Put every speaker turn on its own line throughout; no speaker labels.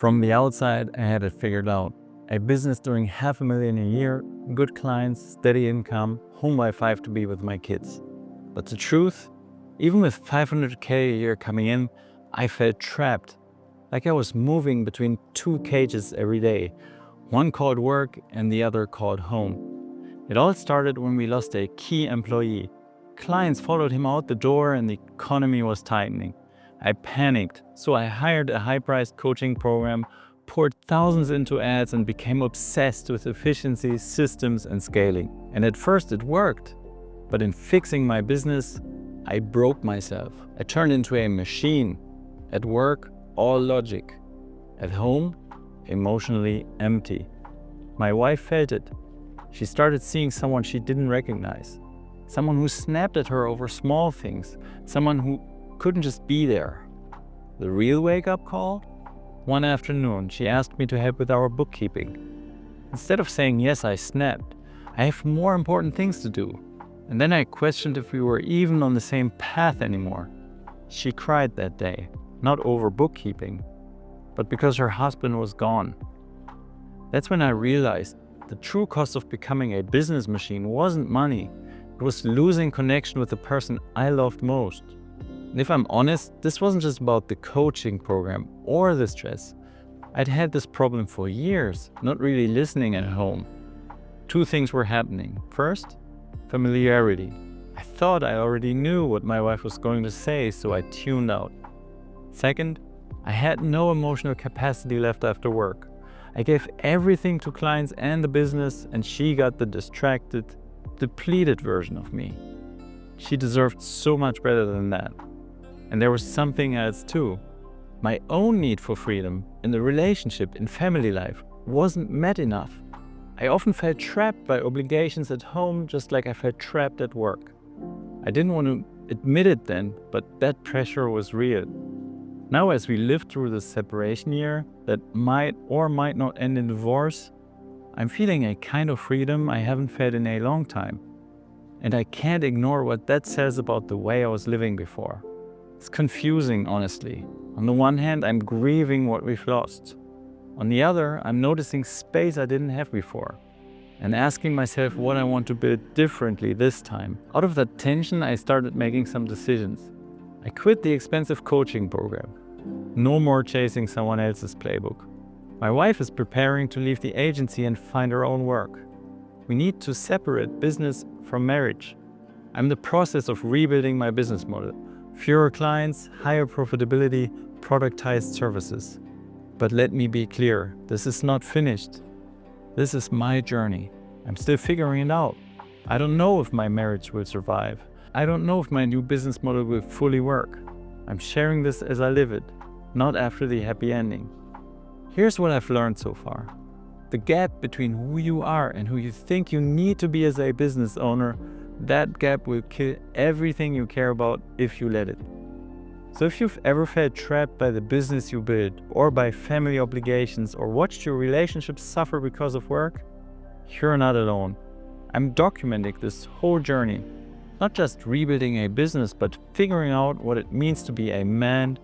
From the outside, I had it figured out. A business doing $500,000 a year, good clients, steady income, home by 5 to be with my kids. But the truth, even with $500K a year coming in, I felt trapped. Like I was moving between two cages every day, one called work and the other called home. It all started when we lost a key employee. Clients followed him out the door and the economy was tightening. I panicked, so I hired a high-priced coaching program, poured thousands into ads, and became obsessed with efficiency, systems, and scaling. And at first it worked. But in fixing my business, I broke myself. I turned into a machine. At work, all logic. At home, emotionally empty. My wife felt it. She started seeing someone she didn't recognize. Someone who snapped at her over small things. Someone who couldn't just be there. The real wake-up call? One afternoon, she asked me to help with our bookkeeping. Instead of saying yes, I snapped. I have more important things to do. And then I questioned if we were even on the same path anymore. She cried that day, not over bookkeeping, but because her husband was gone. That's when I realized the true cost of becoming a business machine wasn't money. It was losing connection with the person I loved most. And if I'm honest, this wasn't just about the coaching program or the stress. I'd had this problem for years, not really listening at home. Two things were happening. First, familiarity. I thought I already knew what my wife was going to say, so I tuned out. Second, I had no emotional capacity left after work. I gave everything to clients and the business, and she got the distracted, depleted version of me. She deserved so much better than that. And there was something else too. My own need for freedom in the relationship, in family life, wasn't met enough. I often felt trapped by obligations at home, just like I felt trapped at work. I didn't want to admit it then, but that pressure was real. Now, as we live through this separation year that might or might not end in divorce, I'm feeling a kind of freedom I haven't felt in a long time. And I can't ignore what that says about the way I was living before. It's confusing, honestly. On the one hand, I'm grieving what we've lost. On the other, I'm noticing space I didn't have before and asking myself what I want to build differently this time. Out of that tension, I started making some decisions. I quit the expensive coaching program. No more chasing someone else's playbook. My wife is preparing to leave the agency and find her own work. We need to separate business from marriage. I'm in the process of rebuilding my business model. Fewer clients, higher profitability, productized services. But let me be clear, this is not finished. This is my journey. I'm still figuring it out. I don't know if my marriage will survive. I don't know if my new business model will fully work. I'm sharing this as I live it, not after the happy ending. Here's what I've learned so far. The gap between who you are and who you think you need to be as a business owner, that gap will kill everything you care about if you let it. So if you've ever felt trapped by the business you build, or by family obligations, or watched your relationships suffer because of work, you're not alone. I'm documenting this whole journey, not just rebuilding a business, but figuring out what it means to be a man,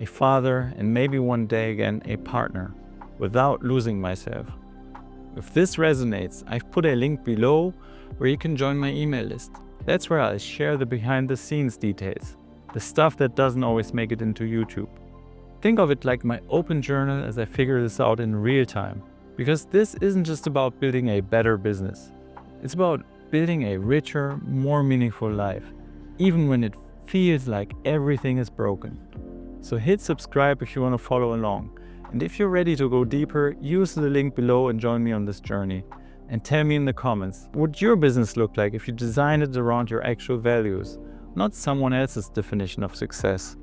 a father, and maybe one day again a partner, without losing myself. If this resonates, I've put a link below where you can join my email list. That's where I'll share the behind-the-scenes details, the stuff that doesn't always make it into YouTube. Think of it like my open journal as I figure this out in real time. Because this isn't just about building a better business. It's about building a richer, more meaningful life, even when it feels like everything is broken. So hit subscribe if you want to follow along. And if you're ready to go deeper, use the link below and join me on this journey. And tell me in the comments, what your business look like if you designed it around your actual values, not someone else's definition of success.